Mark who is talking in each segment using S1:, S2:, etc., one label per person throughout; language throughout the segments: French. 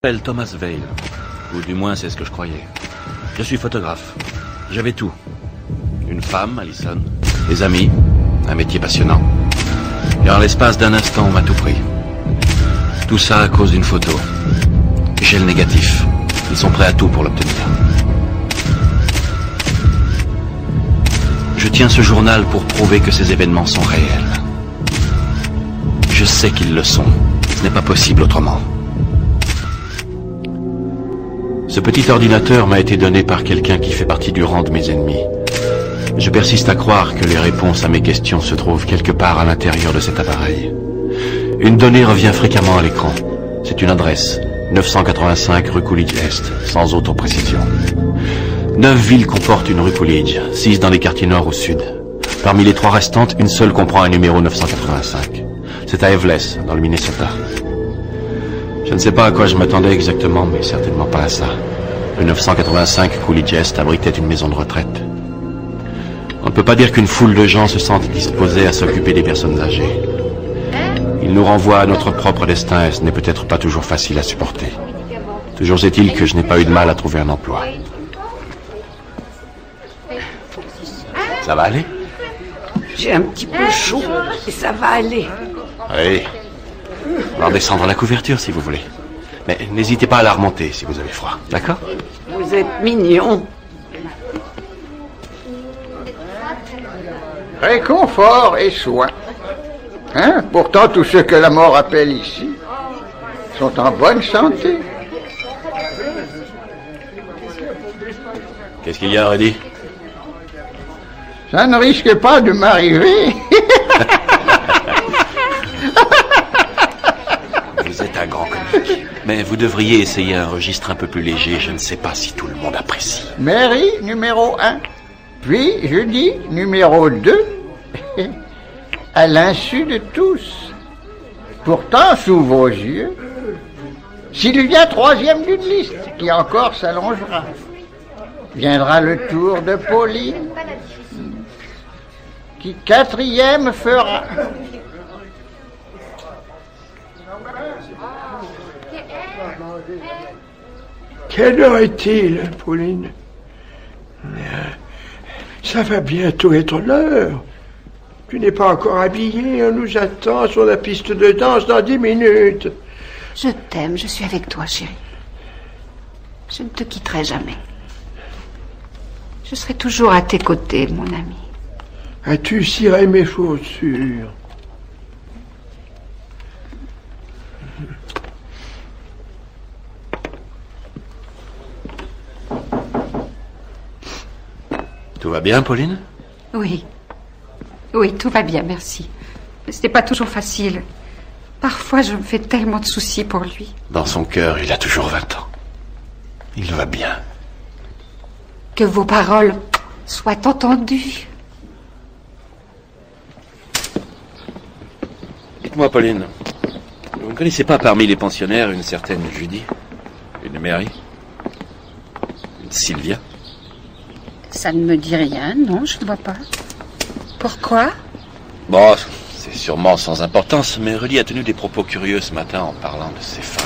S1: Je m'appelle Thomas Vale, ou du moins c'est ce que je croyais. Je suis photographe. J'avais tout. Une femme, Alison, des amis, un métier passionnant. Et en l'espace d'un instant, on m'a tout pris. Tout ça à cause d'une photo. J'ai le négatif. Ils sont prêts à tout pour l'obtenir. Je tiens ce journal pour prouver que ces événements sont réels. Je sais qu'ils le sont. Ce n'est pas possible autrement. Ce petit ordinateur m'a été donné par quelqu'un qui fait partie du rang de mes ennemis. Je persiste à croire que les réponses à mes questions se trouvent quelque part à l'intérieur de cet appareil. Une donnée revient fréquemment à l'écran. C'est une adresse, 985 rue Coolidge Est, sans autre précision. 9 villes comportent une rue Coolidge, 6 dans les quartiers nord ou sud. Parmi les 3 restantes, une seule comprend un numéro 985. C'est à Eveless, dans le Minnesota. Je ne sais pas à quoi je m'attendais exactement, mais certainement pas à ça. Le 985 Coolidge Est abritait une maison de retraite. On ne peut pas dire qu'une foule de gens se sentent disposés à s'occuper des personnes âgées. Il nous renvoie à notre propre destin et ce n'est peut-être pas toujours facile à supporter. Toujours est-il que je n'ai pas eu de mal à trouver un emploi. Ça va aller?
S2: J'ai un petit peu chaud et ça va aller.
S1: Oui. On va redescendre la couverture si vous voulez. Mais n'hésitez pas à la remonter si vous avez froid. D'accord?
S2: Vous êtes mignon.
S3: Réconfort et soin. Hein? Pourtant, tous ceux que la mort appelle ici sont en bonne santé.
S1: Qu'est-ce qu'il y a, Rudy?
S3: Ça ne risque pas de m'arriver.
S1: Vous êtes un grand comique. Mais vous devriez essayer un registre un peu plus léger. Je ne sais pas si tout le monde apprécie.
S3: Mary, numéro 1. Puis, jeudi, numéro 2. À l'insu de tous. Pourtant, sous vos yeux, Sylvia, 3e d'une liste, qui encore s'allongera. Viendra le tour de Pauline, qui 4e fera.
S4: Quelle heure est-il, Pauline? Ça va bientôt être l'heure. Tu n'es pas encore habillée, on nous attend sur la piste de danse dans 10 minutes.
S2: Je t'aime, je suis avec toi, chérie. Je ne te quitterai jamais. Je serai toujours à tes côtés, mon ami.
S4: As-tu ciré mes chaussures?
S1: Tout va bien, Pauline?
S2: Oui. Oui, tout va bien, merci. Mais ce n'est pas toujours facile. Parfois, je me fais tellement de soucis pour lui.
S1: Dans son cœur, il a toujours 20 ans. Il va bien.
S2: Que vos paroles soient entendues.
S1: Dites-moi, Pauline, vous ne connaissez pas parmi les pensionnaires une certaine Judy? Une Mary? Une Sylvia?
S2: Ça ne me dit rien, non, je ne vois pas. Pourquoi?
S1: Bon, c'est sûrement sans importance, mais Rudy a tenu des propos curieux ce matin en parlant de ces femmes.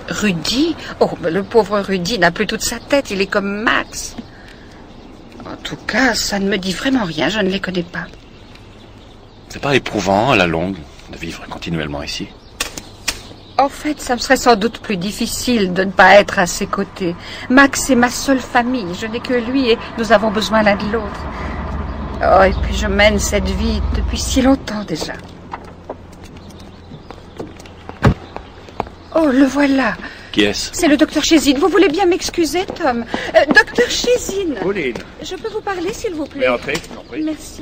S2: Rudy? Oh, mais le pauvre Rudy n'a plus toute sa tête, il est comme Max. En tout cas, ça ne me dit vraiment rien, je ne les connais pas.
S1: C'est pas éprouvant, à la longue, de vivre continuellement ici?
S2: En fait, ça me serait sans doute plus difficile de ne pas être à ses côtés. Max est ma seule famille, je n'ai que lui et nous avons besoin l'un de l'autre. Oh, et puis je mène cette vie depuis si longtemps déjà. Oh, le voilà.
S1: Qui est-ce?
S2: C'est le docteur Chésine. Vous voulez bien m'excuser, Tom? Docteur Chésine.
S4: Pauline.
S2: Je peux vous parler, s'il vous plaît?
S4: Mais entrez, je t'en prie.
S2: Merci.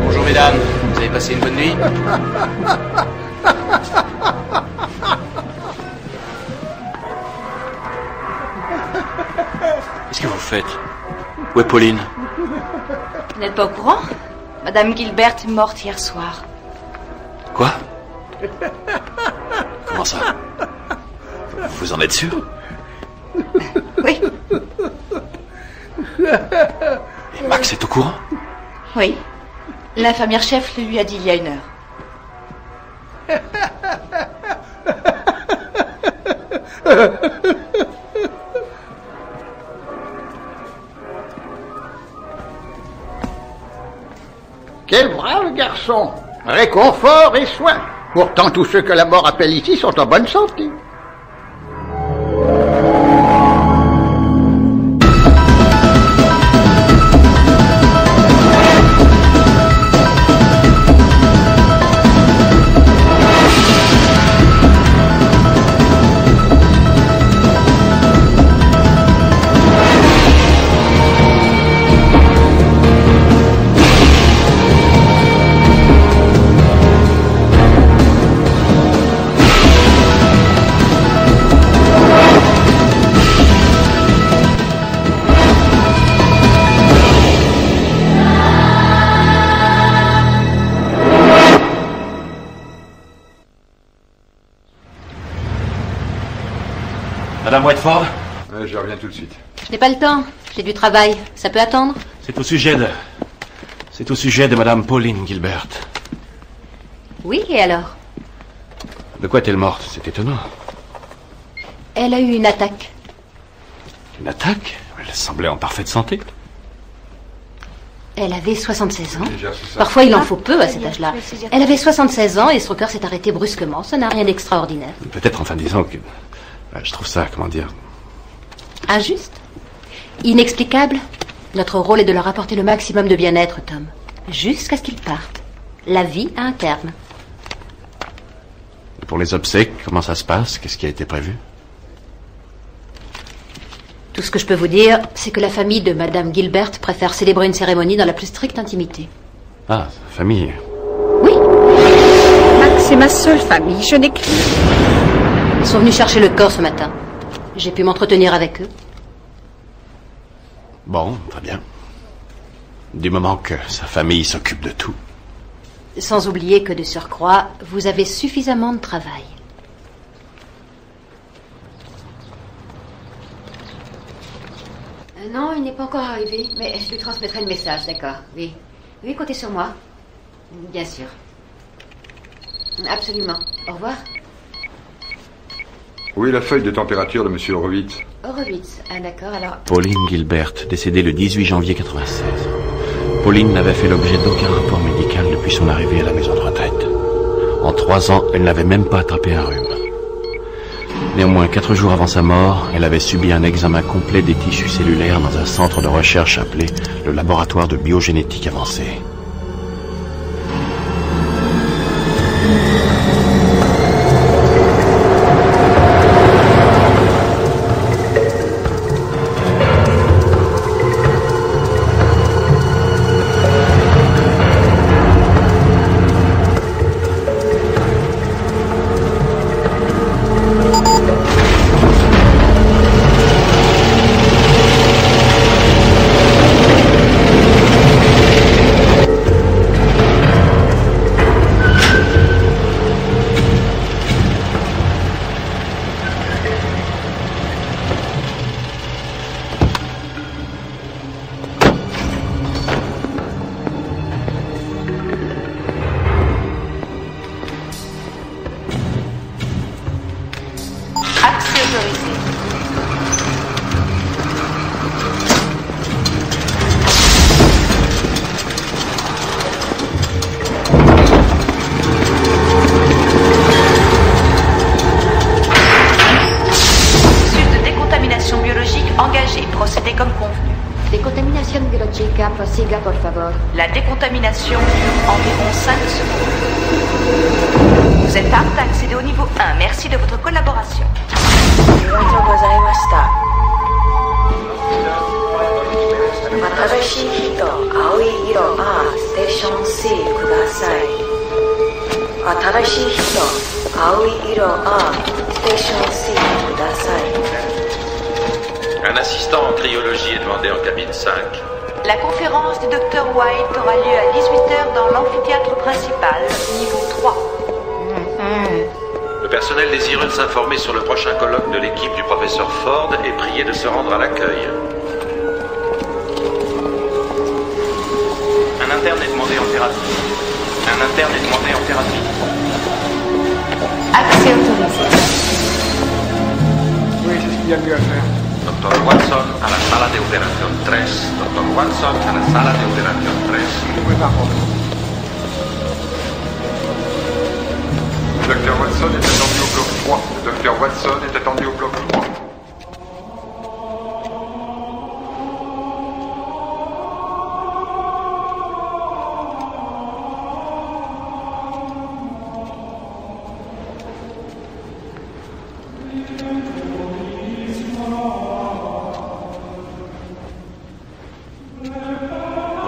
S1: Bonjour mesdames, vous avez passé une bonne nuit? Qu'est-ce que vous faites? Où est Pauline?
S5: Vous n'êtes pas au courant? Madame Gilbert est morte hier soir.
S1: Quoi? Comment ça? Vous en êtes sûr?
S5: Oui.
S1: Et Max est au courant?
S5: Oui. L'infirmière chef le lui a dit il y a 1 heure.
S3: Quel brave garçon! Réconfort et soin. Pourtant, tous ceux que la mort appelle ici sont en bonne santé.
S1: Madame Whiteford?
S6: Je reviens tout de suite.
S5: Je n'ai pas le temps. J'ai du travail. Ça peut attendre?
S1: C'est au sujet de Madame Pauline Gilbert.
S5: Oui, et alors?
S1: De quoi est-elle morte? C'est étonnant.
S5: Elle a eu une attaque.
S1: Une attaque? Elle semblait en parfaite santé.
S5: Elle avait 76 ans.
S6: J'ai reçu ça.
S5: Parfois, il en faut peu à cet âge-là. Elle avait 76 ans et son cœur s'est arrêté brusquement. Ça n'a rien d'extraordinaire.
S1: Peut-être, enfin, disons que... Je trouve ça, comment dire...
S5: Injuste? Inexplicable? Notre rôle est de leur apporter le maximum de bien-être, Tom. Jusqu'à ce qu'ils partent. La vie a un terme.
S1: Et pour les obsèques, comment ça se passe? Qu'est-ce qui a été prévu?
S5: Tout ce que je peux vous dire, c'est que la famille de Madame Gilbert préfère célébrer une cérémonie dans la plus stricte intimité.
S1: Ah, famille.
S5: Oui,
S2: Max, c'est ma seule famille. Je n'ai que...
S5: ils sont venus chercher le corps ce matin. J'ai pu m'entretenir avec eux.
S1: Bon, très bien. Du moment que sa famille s'occupe de tout.
S5: Sans oublier que, de surcroît, vous avez suffisamment de travail. Non, il n'est pas encore arrivé, mais je lui transmettrai le message, d'accord. Oui. Oui, comptez sur moi. Bien sûr. Absolument. Au revoir.
S6: Où est la feuille de température de monsieur Horowitz?
S5: Horowitz. Ah, d'accord, alors...
S1: Pauline Gilbert, décédée le 18 janvier 96. Pauline n'avait fait l'objet d'aucun rapport médical depuis son arrivée à la maison de retraite. En 3 ans, elle n'avait même pas attrapé un rhume. Néanmoins, 4 jours avant sa mort, elle avait subi un examen complet des tissus cellulaires dans un centre de recherche appelé le laboratoire de biogénétique avancée.
S5: Prosiga, por favor.
S7: La décontamination dure environ 5 secondes. Vous êtes apte à accéder au niveau 1. Merci de votre collaboration.
S8: Un assistant en cryologie est demandé en cabine 5.
S7: La conférence du Dr White aura lieu à 18h dans l'amphithéâtre principal, niveau 3.
S8: personnel désireux de s'informer sur le prochain colloque de l'équipe du professeur Ford est prié de se rendre à l'accueil. Un interne est demandé en thérapie. Un interne est demandé en thérapie.
S5: Accès autorisé.
S4: Oui, c'est ce qu'il y a mieux à faire.
S8: Dr. Watson a la sala de operación 3. Dr. Watson a la sala de operación 3.
S4: Oui, par contre.
S6: Le docteur Watson est attendu au bloc 3. Le docteur Watson est attendu au bloc 3.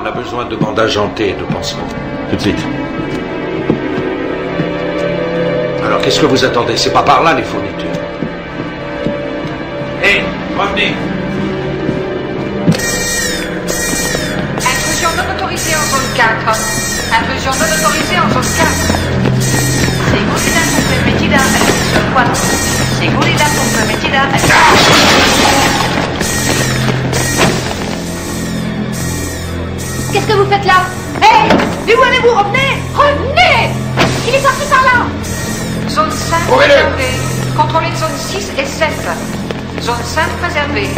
S8: On a besoin de bandages hantés, nous pensons.
S1: Tout de suite.
S8: Alors qu'est-ce que vous attendez? C'est pas par là les fournitures. Hé, revenez.
S2: Intrusion non autorisée en zone 4. Intrusion non autorisée en zone 4.
S7: Seguridad comprometida a la sección 4. Seguridad comprometida a la sección 4.
S5: Qu'est-ce que vous faites là? Hé! D'où allez-vous? Revenez! Revenez! Il est sorti par là!
S2: Zone 5 préservée. Contrôlez zone 6 et 7. Zone 5 préservée.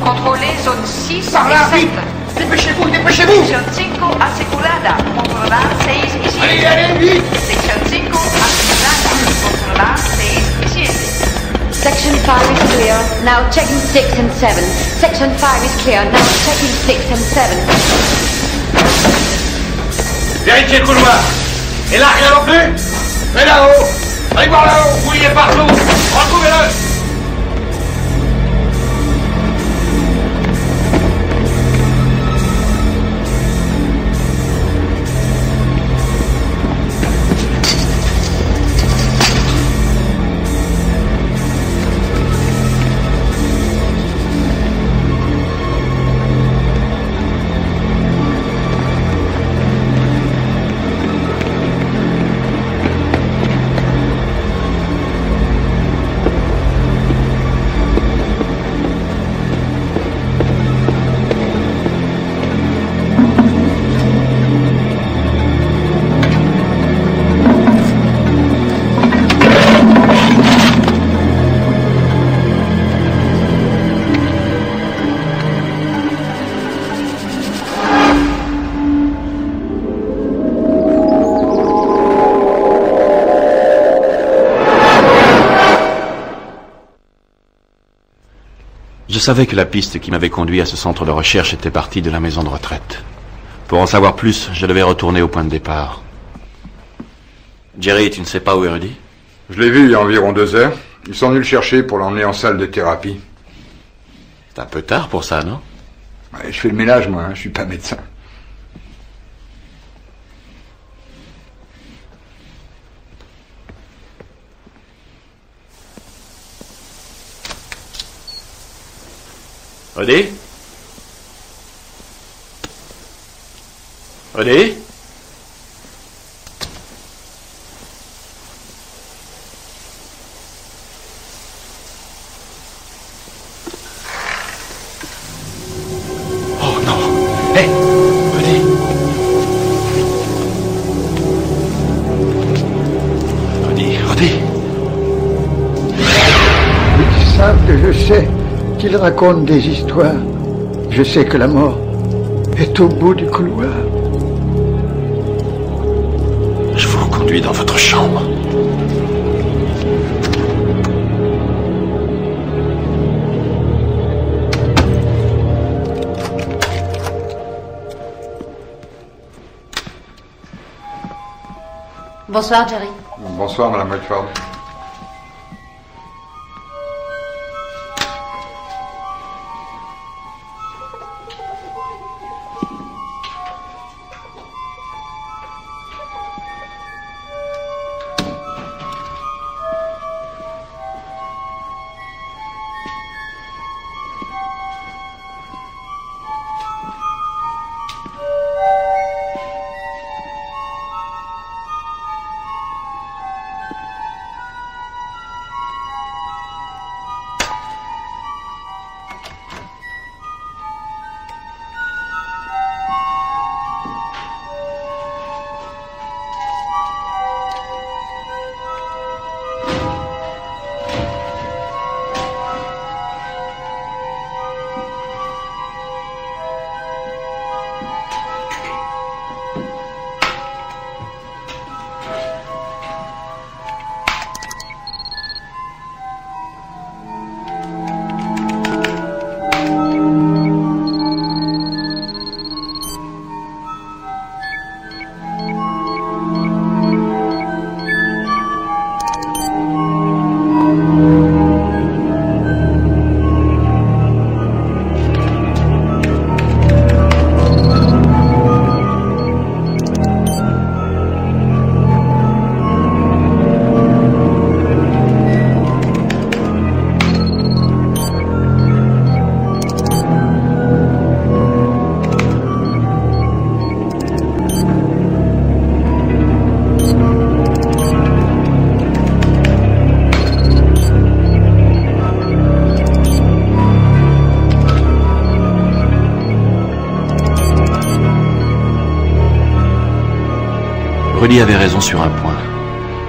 S2: Contrôlez zone 6
S4: Par là,
S2: et 7.
S4: vite! Dépêchez-vous, dépêchez-vous!
S7: Sección 5 asegurada. Controlar 6 y 7.
S4: Allez, allez, vite!
S7: Sección 5 asegurada. Controlar 6 y 7.
S5: Section 5 is clear. Now checking 6 and 7. Section 5 is clear. Now checking 6 and 7.
S8: Vérifiez le couloir. Et là, rien non plus.
S4: Et là-haut! Allez voir là-haut!
S8: Fouillez partout. Retrouvez-le.
S1: Je savais que la piste qui m'avait conduit à ce centre de recherche était partie de la maison de retraite. Pour en savoir plus, je devais retourner au point de départ. Jerry, tu ne sais pas où est Rudy?
S6: Je l'ai vu il y a environ 2 heures. Ils sont venus le chercher pour l'emmener en salle de thérapie.
S1: C'est un peu tard pour ça, non?
S6: Ouais, je fais le ménage, moi, hein, je suis pas médecin.
S1: Rudy? Rudy? Oh non! Hé! Rudy! Rudy!
S3: Ils savent que je sais qu'ils racontent des histoires. Je sais que la mort est au bout du couloir.
S1: Je vous conduis dans votre chambre.
S5: Bonsoir, Jerry.
S6: Bonsoir, Madame Whiteford.
S1: Rudy avait raison sur un point.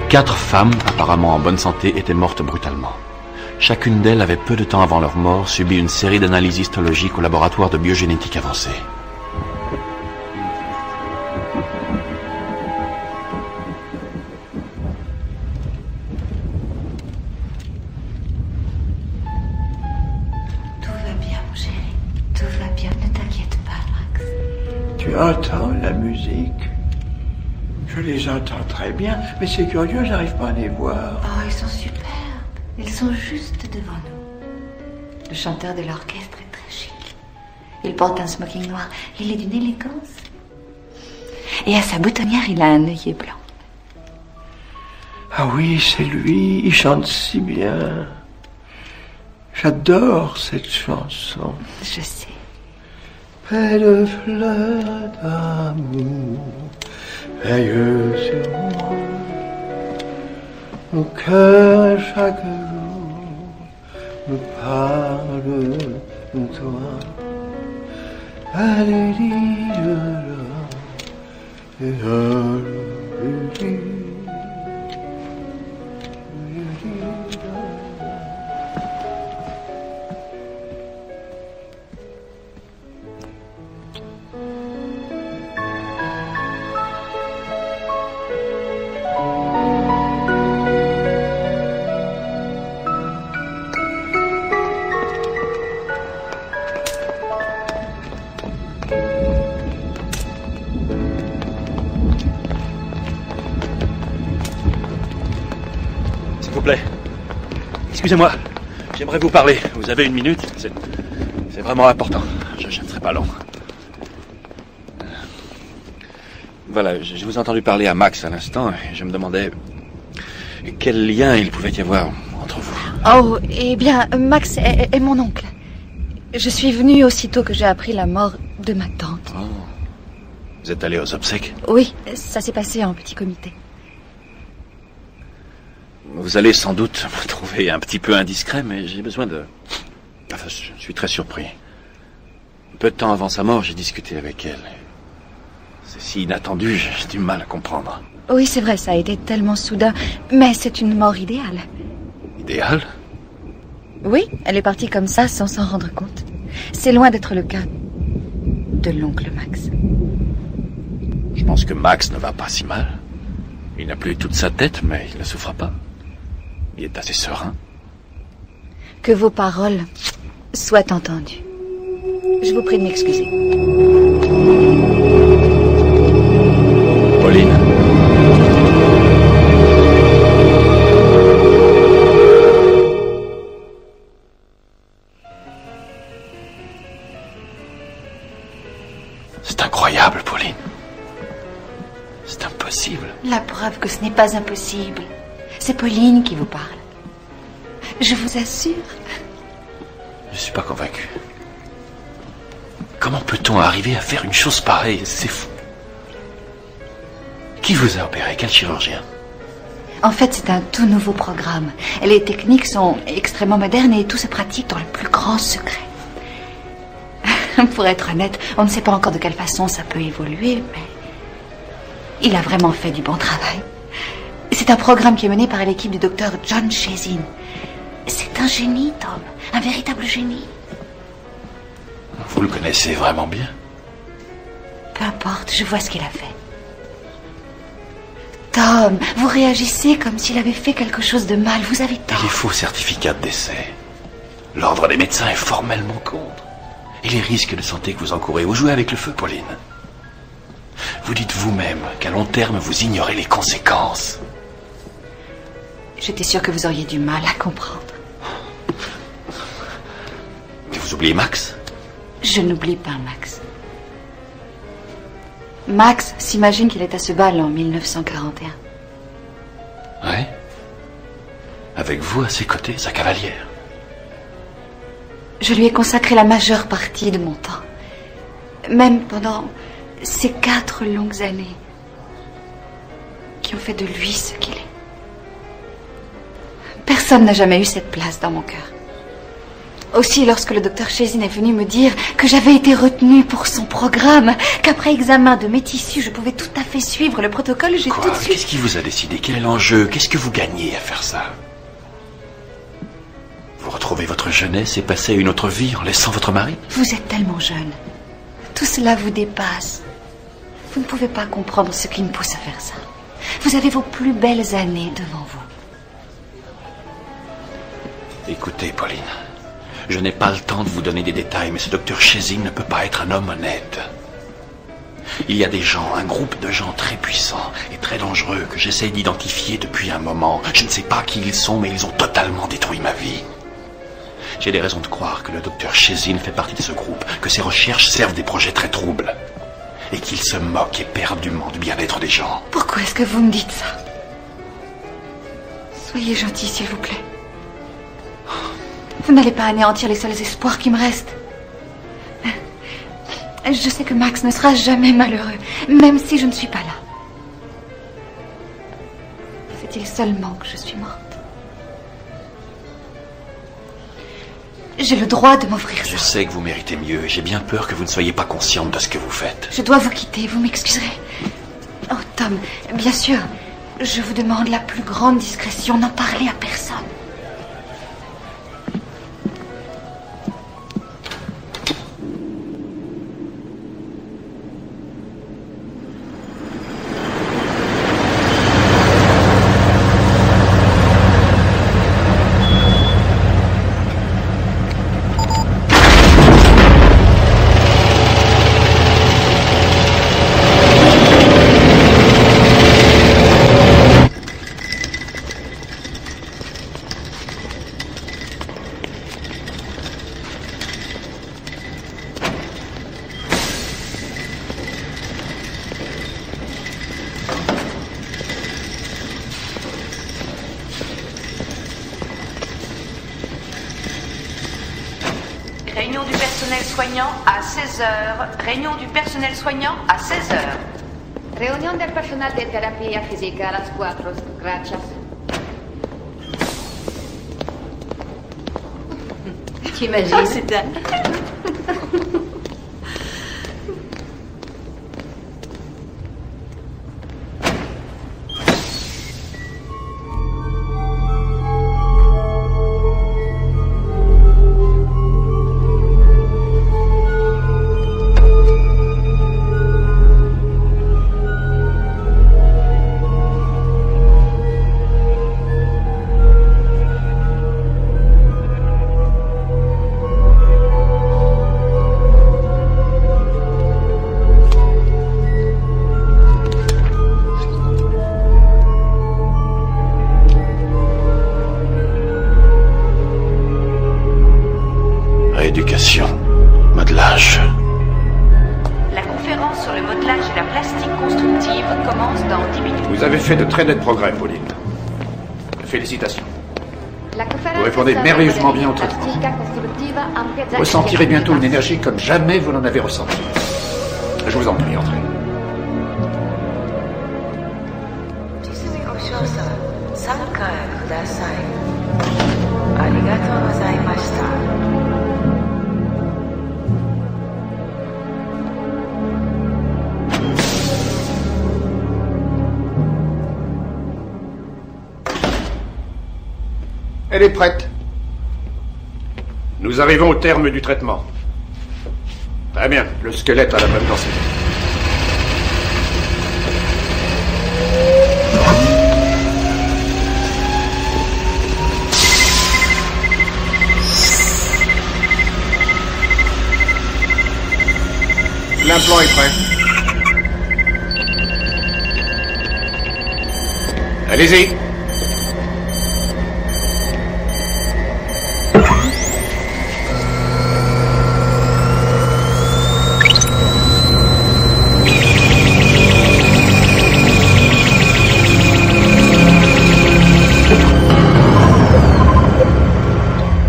S1: 4 femmes, apparemment en bonne santé, étaient mortes brutalement. Chacune d'elles avait peu de temps avant leur mort subi une série d'analyses histologiques au laboratoire de biogénétique avancée.
S9: Tout va bien, mon chéri. Tout va bien, ne t'inquiète pas, Max.
S4: Tu entends la musique? Je les entends très bien, mais c'est curieux, j'arrive pas à les voir.
S9: Oh, ils sont superbes. Ils sont juste devant nous. Le chanteur de l'orchestre est très chic. Il porte un smoking noir. Il est d'une élégance. Et à sa boutonnière, il a un œillet blanc.
S4: Ah oui, c'est lui, il chante si bien. J'adore cette chanson.
S9: Je sais.
S4: Belle fleur d'amour, veille sur moi. Mon cœur chaque jour me parle de toi. Allez, dis-le, et
S1: S'il vous plaît. Excusez-moi. J'aimerais vous parler. Vous avez une minute? C'est vraiment important. Je ne serai pas long. Voilà, je vous ai entendu parler à Max à l'instant et je me demandais quel lien il pouvait y avoir entre vous.
S9: Oh, eh bien, Max est mon oncle. Je suis venue aussitôt que j'ai appris la mort de ma tante.
S1: Oh. Vous êtes allé aux obsèques?
S9: Oui, ça s'est passé en petit comité.
S1: Vous allez sans doute me trouver un petit peu indiscret, mais j'ai besoin de... Enfin, je suis très surpris. Peu de temps avant sa mort, j'ai discuté avec elle. C'est si inattendu, j'ai du mal à comprendre.
S9: Oui, c'est vrai, ça a été tellement soudain. Mais c'est une mort idéale.
S1: Idéal?
S9: Oui, elle est partie comme ça sans s'en rendre compte. C'est loin d'être le cas de l'oncle Max.
S1: Je pense que Max ne va pas si mal. Il n'a plus toute sa tête, mais il ne souffre pas. Il est assez serein.
S9: Que vos paroles soient entendues. Je vous prie de m'excuser.
S1: Pauline. C'est incroyable, Pauline. C'est impossible.
S9: La preuve que ce n'est pas impossible. C'est Pauline qui vous parle. Je vous assure.
S1: Je ne suis pas convaincu. Comment peut-on arriver à faire une chose pareille? C'est fou. Qui vous a opéré? Quel chirurgien?
S9: En fait, c'est un tout nouveau programme. Les techniques sont extrêmement modernes et tout se pratique dans le plus grand secret. Pour être honnête, on ne sait pas encore de quelle façon ça peut évoluer, mais il a vraiment fait du bon travail. C'est un programme qui est mené par l'équipe du docteur John Chazin. C'est un génie, Tom. Un véritable génie.
S1: Vous le connaissez vraiment bien?
S9: Peu importe, je vois ce qu'il a fait. Tom, vous réagissez comme s'il avait fait quelque chose de mal. Vous avez tort.
S1: Les faux certificats de décès. L'ordre des médecins est formellement contre. Et les risques de santé que vous encourez, vous jouez avec le feu, Pauline. Vous dites vous-même qu'à long terme, vous ignorez les conséquences.
S9: J'étais sûre que vous auriez du mal à comprendre.
S1: Mais vous oubliez Max?
S9: Je n'oublie pas Max. Max s'imagine qu'il est à ce bal en 1941.
S1: Ouais. Avec vous à ses côtés, sa cavalière.
S9: Je lui ai consacré la majeure partie de mon temps. Même pendant ces 4 longues années qui ont fait de lui ce qu'il est. Personne n'a jamais eu cette place dans mon cœur. Aussi, lorsque le docteur Chezin est venu me dire que j'avais été retenue pour son programme, qu'après examen de mes tissus, je pouvais tout à fait suivre le protocole, j'ai tout de suite...
S1: Qu'est-ce qui vous a décidé? Quel est l'enjeu? Qu'est-ce que vous gagnez à faire ça? Vous retrouvez votre jeunesse et passez à une autre vie en laissant votre mari?
S9: Vous êtes tellement jeune. Tout cela vous dépasse. Vous ne pouvez pas comprendre ce qui me pousse à faire ça. Vous avez vos plus belles années devant vous.
S1: Écoutez, Pauline, je n'ai pas le temps de vous donner des détails, mais ce docteur Chezin ne peut pas être un homme honnête. Il y a des gens, un groupe de gens très puissants et très dangereux que j'essaie d'identifier depuis un moment. Je ne sais pas qui ils sont, mais ils ont totalement détruit ma vie. J'ai des raisons de croire que le docteur Chezin fait partie de ce groupe, que ses recherches servent des projets très troubles, et qu'il se moque éperdument du bien-être des gens.
S9: Pourquoi est-ce que vous me dites ça? Soyez gentil, s'il vous plaît. Vous n'allez pas anéantir les seuls espoirs qui me restent. Je sais que Max ne sera jamais malheureux, même si je ne suis pas là. Fait-il seulement que je suis morte? J'ai le droit de m'offrir ça.
S1: Je sais que vous méritez mieux, et j'ai bien peur que vous ne soyez pas consciente de ce que vous faites.
S9: Je dois vous quitter, vous m'excuserez. Oh, Tom, bien sûr, je vous demande la plus grande discrétion, n'en parlez à personne.
S7: Réunion du personnel soignant à 16h. Réunion du personnel soignant à 16h.
S10: Reunión del personal de terapia física a las 4. Gracias.
S5: T'imagines?
S10: C'est dingue.
S1: Rééducation, modelage.
S7: La conférence sur le modelage et la plastique constructive commence dans 10 minutes.
S11: Vous avez fait de très nets progrès, Pauline. Félicitations. Vous répondez merveilleusement bien au traitement. Vous ressentirez bientôt une énergie comme jamais vous n'en avez ressenti. Je vous en prie, entrez. Elle est prête. Nous arrivons au terme du traitement. Très bien, le squelette a la bonne densité. L'implant est prêt. Allez-y.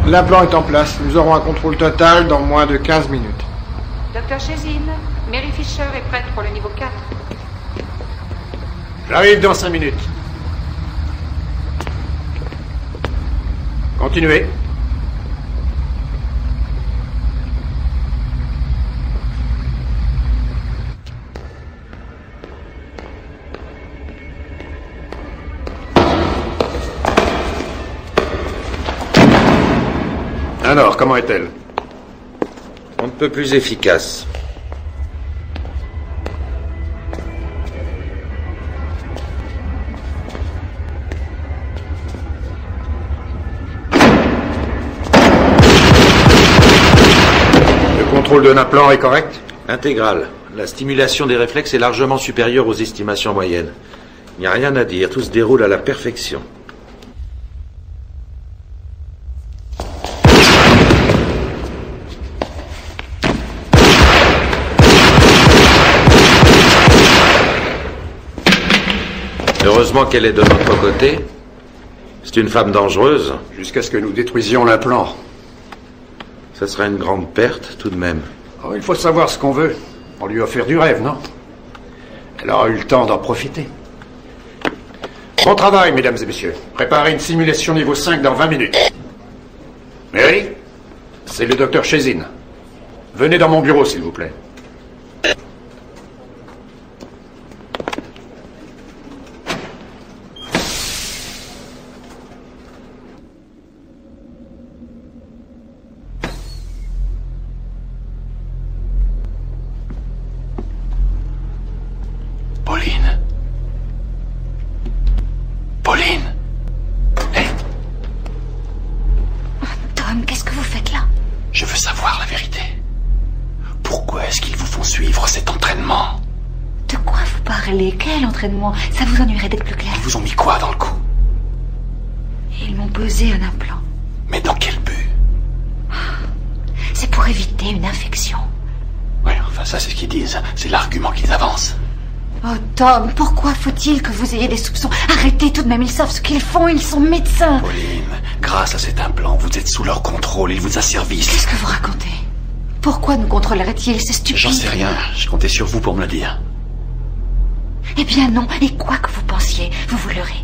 S11: L'implant est en place. Nous aurons un contrôle total dans moins de 15 minutes.
S2: Docteur Chezin, Mary Fisher est prête pour le niveau 4.
S11: J'arrive dans 5 minutes. Continuez. Alors, comment est-elle?
S8: On ne peut plus efficace.
S11: Le contrôle de l'implant est correct?
S8: Intégral. La stimulation des réflexes est largement supérieure aux estimations moyennes. Il n'y a rien à dire, tout se déroule à la perfection. Heureusement qu'elle est de notre côté. C'est une femme dangereuse.
S11: Jusqu'à ce que nous détruisions l'implant.
S8: Ça serait une grande perte, tout de même.
S11: Oh, il faut savoir ce qu'on veut. On lui a offert du rêve, non? Elle aura eu le temps d'en profiter. Bon travail, mesdames et messieurs. Préparez une simulation niveau 5 dans 20 minutes. Mary, c'est le docteur Chezin. Venez dans mon bureau, s'il vous plaît.
S1: Pauline. Hé.
S9: Tom, qu'est-ce que vous faites là?
S1: Je veux savoir la vérité. Pourquoi est-ce qu'ils vous font suivre cet entraînement?
S9: De quoi vous parlez? Quel entraînement? Ça vous ennuierait d'être plus clair.
S1: Ils vous ont mis quoi dans le cou?
S9: Ils m'ont posé un implant.
S1: Mais dans quel but?
S9: C'est pour éviter une infection.
S1: Oui, enfin ça c'est ce qu'ils disent. C'est l'argument qu'ils avancent.
S9: Oh Tom, pourquoi faut-il que vous ayez des soupçons? Arrêtez tout de même, ils savent ce qu'ils font, ils sont médecins.
S1: Pauline, grâce à cet implant, vous êtes sous leur contrôle, ils vous asservissent.
S9: Qu'est-ce que vous racontez? Pourquoi nous contrôleraient-ils? C'est stupide.
S1: J'en sais rien, je comptais sur vous pour me le dire.
S9: Eh bien non, et quoi que vous pensiez, vous vous leurrez.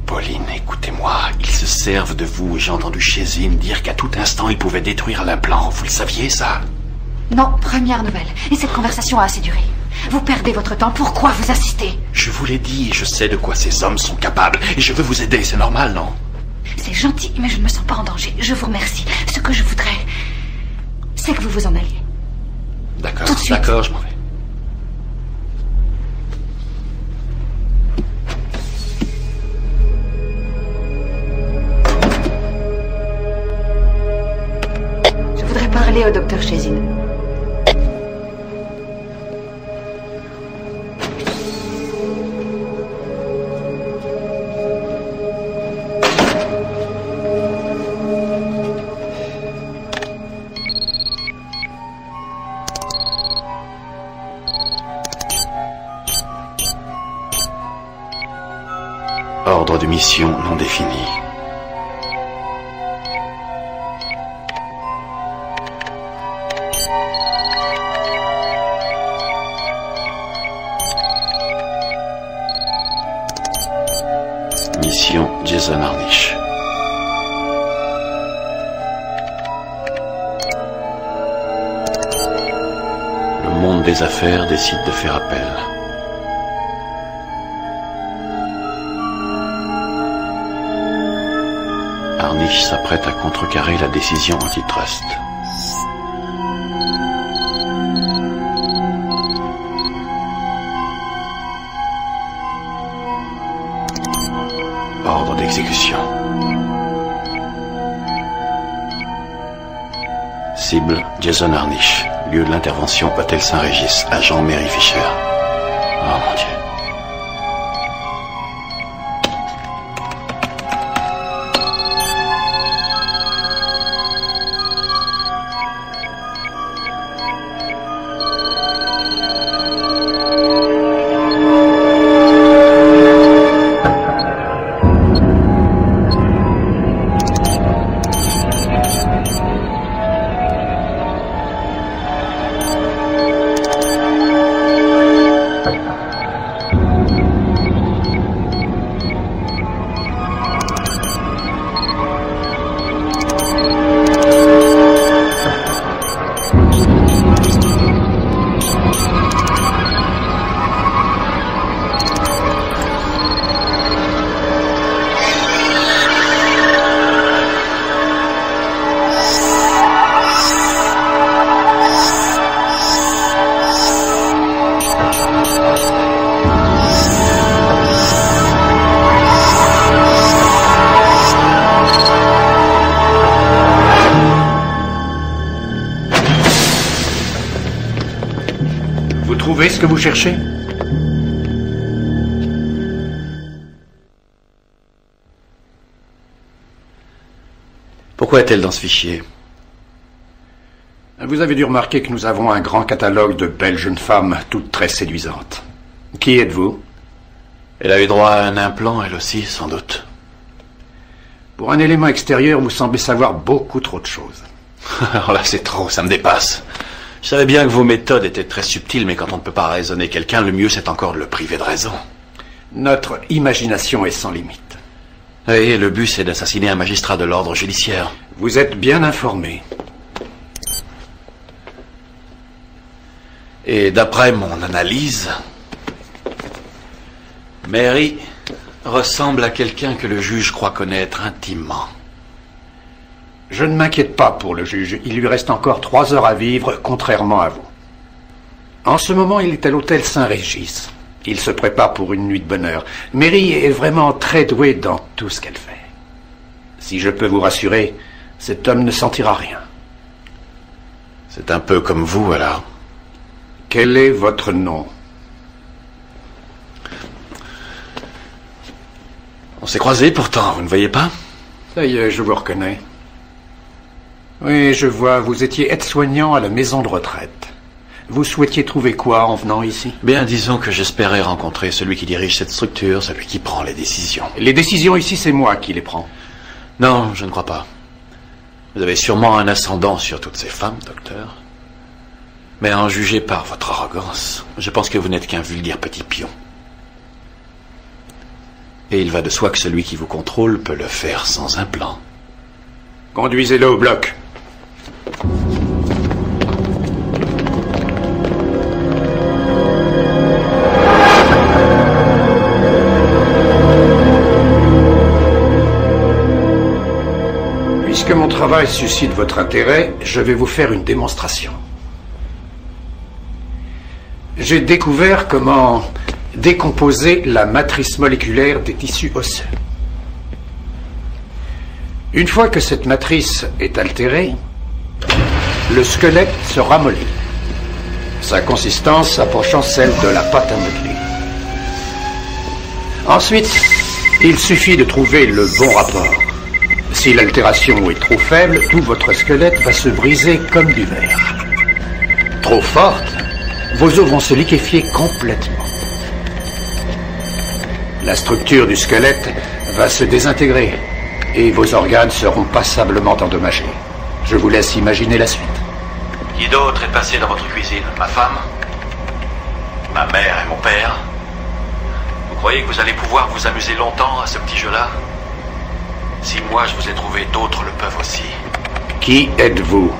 S1: Pauline, écoutez-moi, ils se servent de vous. J'ai entendu Chezin dire qu'à tout instant, ils pouvaient détruire l'implant. Vous le saviez, ça?
S9: Non, première nouvelle. Et cette conversation a assez duré. Vous perdez votre temps, pourquoi vous insistez?
S1: Je vous l'ai dit, je sais de quoi ces hommes sont capables. Et je veux vous aider, c'est normal, non?
S9: C'est gentil, mais je ne me sens pas en danger. Je vous remercie. Ce que je voudrais, c'est que vous vous en alliez.
S1: D'accord, d'accord, je m'en vais.
S9: Je voudrais parler au docteur Chezin.
S1: Ordre de mission non défini. Mission Jason Harnish. Le monde des affaires décide de faire appel. Harnish s'apprête à contrecarrer la décision antitrust. Ordre d'exécution. Cible, Jason Harnish. Lieu de l'intervention, Hôtel Saint-Régis. Agent Mary Fisher. Oh mon Dieu.
S11: trouvé ce que vous cherchez?
S1: Pourquoi est-elle dans ce fichier?
S11: Vous avez dû remarquer que nous avons un grand catalogue de belles jeunes femmes, toutes très séduisantes. Qui êtes-vous?
S1: Elle a eu droit à un implant, elle aussi, sans doute.
S11: Pour un élément extérieur, vous semblez savoir beaucoup trop de choses.
S1: Alors là, c'est trop, ça me dépasse. Je savais bien que vos méthodes étaient très subtiles, mais quand on ne peut pas raisonner quelqu'un, le mieux c'est encore de le priver de raison.
S11: Notre imagination est sans limite.
S1: Et le but, c'est d'assassiner un magistrat de l'ordre judiciaire.
S11: Vous êtes bien informé.
S1: Et d'après mon analyse, Mary ressemble à quelqu'un que le juge croit connaître intimement.
S11: Je ne m'inquiète pas pour le juge. Il lui reste encore 3 heures à vivre, contrairement à vous. En ce moment, il est à l'hôtel Saint-Régis. Il se prépare pour une nuit de bonheur. Mary est vraiment très douée dans tout ce qu'elle fait. Si je peux vous rassurer, cet homme ne sentira rien.
S1: C'est un peu comme vous, alors.
S11: Quel est votre nom?
S1: On s'est croisés pourtant, vous ne voyez pas?
S11: Ça y est, je vous reconnais. Oui, je vois, vous étiez aide-soignant à la maison de retraite. Vous souhaitiez trouver quoi en venant ici?
S1: Bien, disons que j'espérais rencontrer celui qui dirige cette structure, celui qui prend les décisions.
S11: Les décisions ici, c'est moi qui les prends.
S1: Non, je ne crois pas. Vous avez sûrement un ascendant sur toutes ces femmes, docteur. Mais à en juger par votre arrogance, je pense que vous n'êtes qu'un vulgaire petit pion. Et il va de soi que celui qui vous contrôle peut le faire sans un plan.
S11: Conduisez-le au bloc. Puisque mon travail suscite votre intérêt, je vais vous faire une démonstration. J'ai découvert comment décomposer la matrice moléculaire des tissus osseux. Une fois que cette matrice est altérée, le squelette se ramollit, sa consistance approchant celle de la pâte à modeler. Ensuite, il suffit de trouver le bon rapport. Si l'altération est trop faible, tout votre squelette va se briser comme du verre. Trop forte, vos os vont se liquéfier complètement. La structure du squelette va se désintégrer et vos organes seront passablement endommagés. Je vous laisse imaginer la suite.
S1: Qui d'autre est passé dans votre cuisine? Ma femme? Ma mère et mon père? Vous croyez que vous allez pouvoir vous amuser longtemps à ce petit jeu-là? Si moi je vous ai trouvé, d'autres le peuvent aussi.
S11: Qui êtes-vous?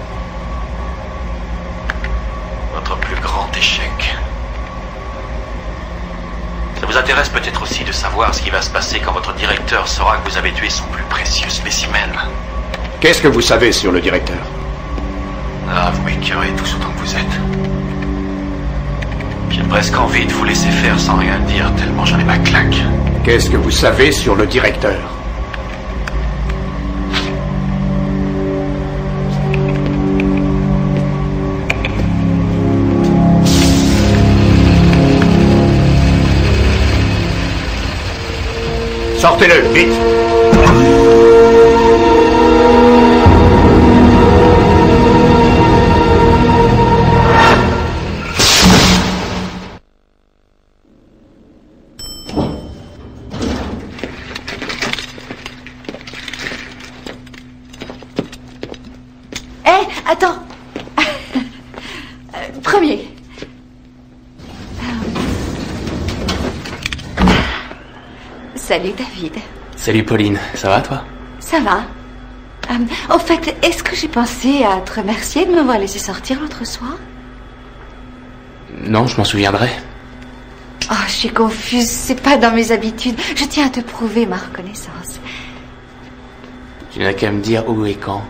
S1: Votre plus grand échec. Ça vous intéresse peut-être aussi de savoir ce qui va se passer quand votre directeur saura que vous avez tué son plus précieux spécimen.
S11: Qu'est-ce que vous savez sur le directeur?
S1: Ah, vous m'écœurez tous autant que vous êtes. J'ai presque envie de vous laisser faire sans rien dire, tellement j'en ai ma claque.
S11: Qu'est-ce que vous savez sur le directeur? Sortez-le, vite!
S9: Attends. Premier. Salut David.
S12: Salut Pauline, ça va toi?
S9: Ça va. Au fait, est-ce que j'ai pensé à te remercier de m'avoir laissé sortir l'autre soir?
S12: Non, je m'en souviendrai.
S9: Oh, je suis confuse, c'est pas dans mes habitudes. Je tiens à te prouver ma reconnaissance.
S12: Tu n'as qu'à me dire où et quand.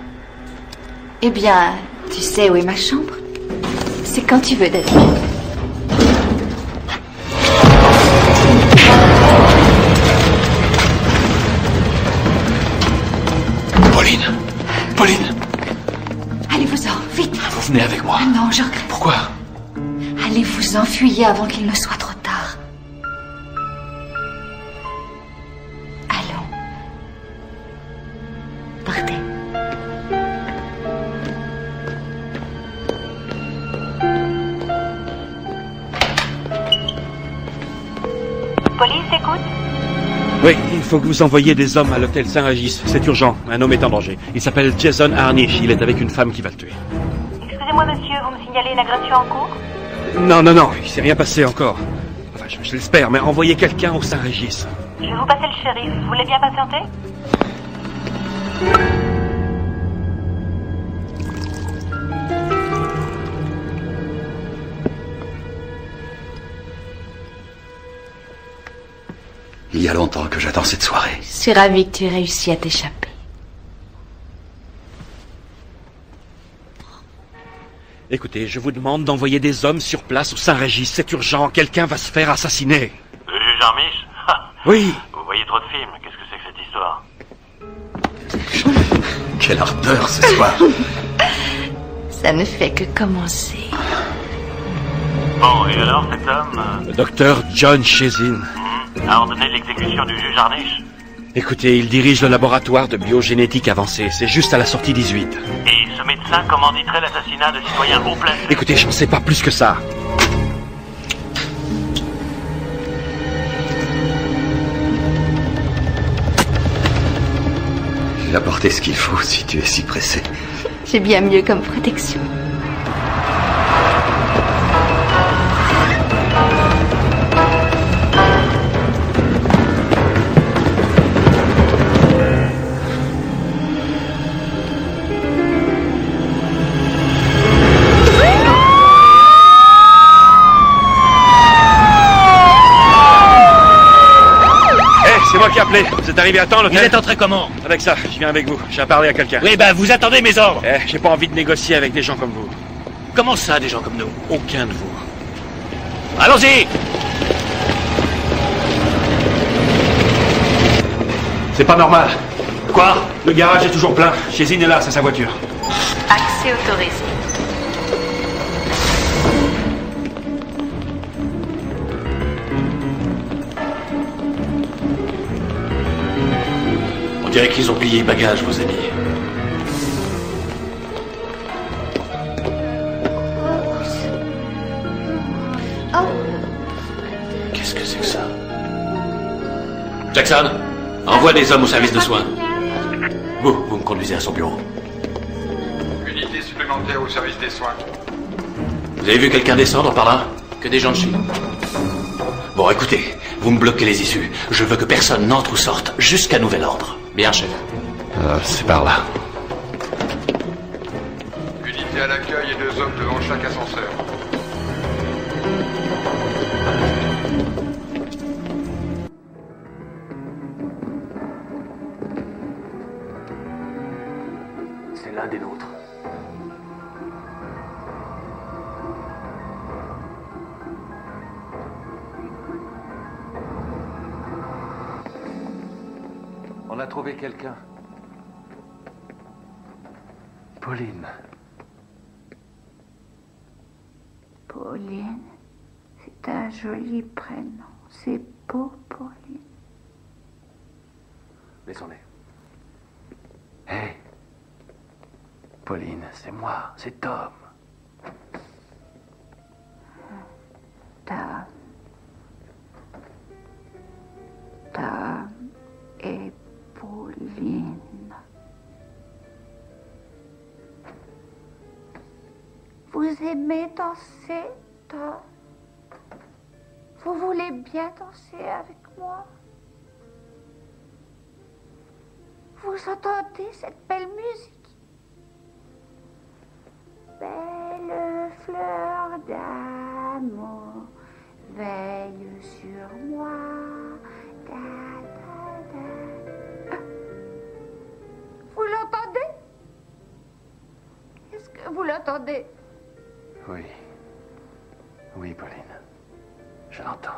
S9: Eh bien, tu sais où est ma chambre? C'est quand tu veux, David.
S1: Pauline!
S9: Allez-vous-en, vite!
S1: Vous venez avec moi.
S9: Non, je regrette.
S1: Pourquoi?
S9: Allez-vous-en. vous enfuyiez avant qu'il ne soit trop tard. Allons. Partez.
S7: Police, écoute.
S1: Oui, il faut que vous envoyiez des hommes à l'hôtel Saint-Régis. C'est urgent. Un homme est en danger. Il s'appelle Jason Harnish. Il est avec une femme qui va le tuer.
S7: Excusez-moi, monsieur, vous me signalez une agression en cours?
S1: Non, il s'est rien passé encore. Enfin, je l'espère, mais envoyez quelqu'un au Saint-Régis.
S7: Je vais vous passer le shérif. Vous voulez bien patienter?
S11: Il y a longtemps que j'attends cette soirée.
S5: Je suis ravie que tu aies réussi à t'échapper.
S1: Écoutez, je vous demande d'envoyer des hommes sur place au Saint-Régis. C'est urgent. Quelqu'un va se faire assassiner.
S13: Le juge Harnish?
S1: Oui.
S13: Vous voyez trop de films. Qu'est-ce que c'est que cette histoire?
S11: Quelle ardeur ce soir.
S5: Ça ne fait que commencer.
S13: Bon, et alors cet homme
S1: Le docteur John Chezin.
S13: a ordonné l'exécution du juge Harnish?
S1: Écoutez, il dirige le laboratoire de biogénétique avancée. C'est juste à la sortie 18.
S13: Et ce médecin commanditerait l'assassinat de citoyens haut placés?
S1: Écoutez, j'en sais pas plus que ça.
S11: J'ai apporté ce qu'il faut si tu es si pressé.
S5: J'ai bien mieux comme protection.
S1: C'est moi qui ai appelé. Vous êtes arrivé à temps, l'hôtel?
S13: Vous êtes entré comment?
S1: Avec ça, je viens avec vous. J'ai à parler à quelqu'un.
S13: Oui, vous attendez mes ordres.
S1: J'ai pas envie de négocier avec des gens comme vous.
S13: Comment ça, des gens comme nous?
S1: Aucun de vous.
S13: Allons-y!
S1: C'est pas normal. Quoi? Le garage est toujours plein. Chezin est là, c'est sa voiture.
S7: Accès autorisé.
S12: On dirait qu'ils ont plié bagages, vos amis. Qu'est-ce que c'est que ça? Jackson, envoie des hommes au service de soins. Vous me conduisez à son bureau.
S6: Unité supplémentaire au service des soins.
S12: Vous avez vu quelqu'un descendre par là? Que des gens de chez nous. Bon, écoutez, vous me bloquez les issues. Je veux que personne n'entre ou sorte jusqu'à nouvel ordre. Bien, chef.
S1: C'est par là.
S6: Unité à l'accueil et 2 hommes devant chaque ascenseur.
S12: C'est l'un des nôtres.
S8: On a trouvé quelqu'un. Pauline.
S14: Pauline, c'est un joli prénom. C'est beau, Pauline.
S8: Laissons-les. Hé. Pauline, c'est moi, c'est Tom.
S14: Tom et Pauline. Vous aimez danser, Tom? Vous voulez bien danser avec moi? Vous entendez cette belle musique? Belle fleur d'amour, veille sur moi. Da, da, da. Vous l'entendez? Est-ce que vous l'entendez?
S8: Oui. Oui, Pauline. Je l'entends.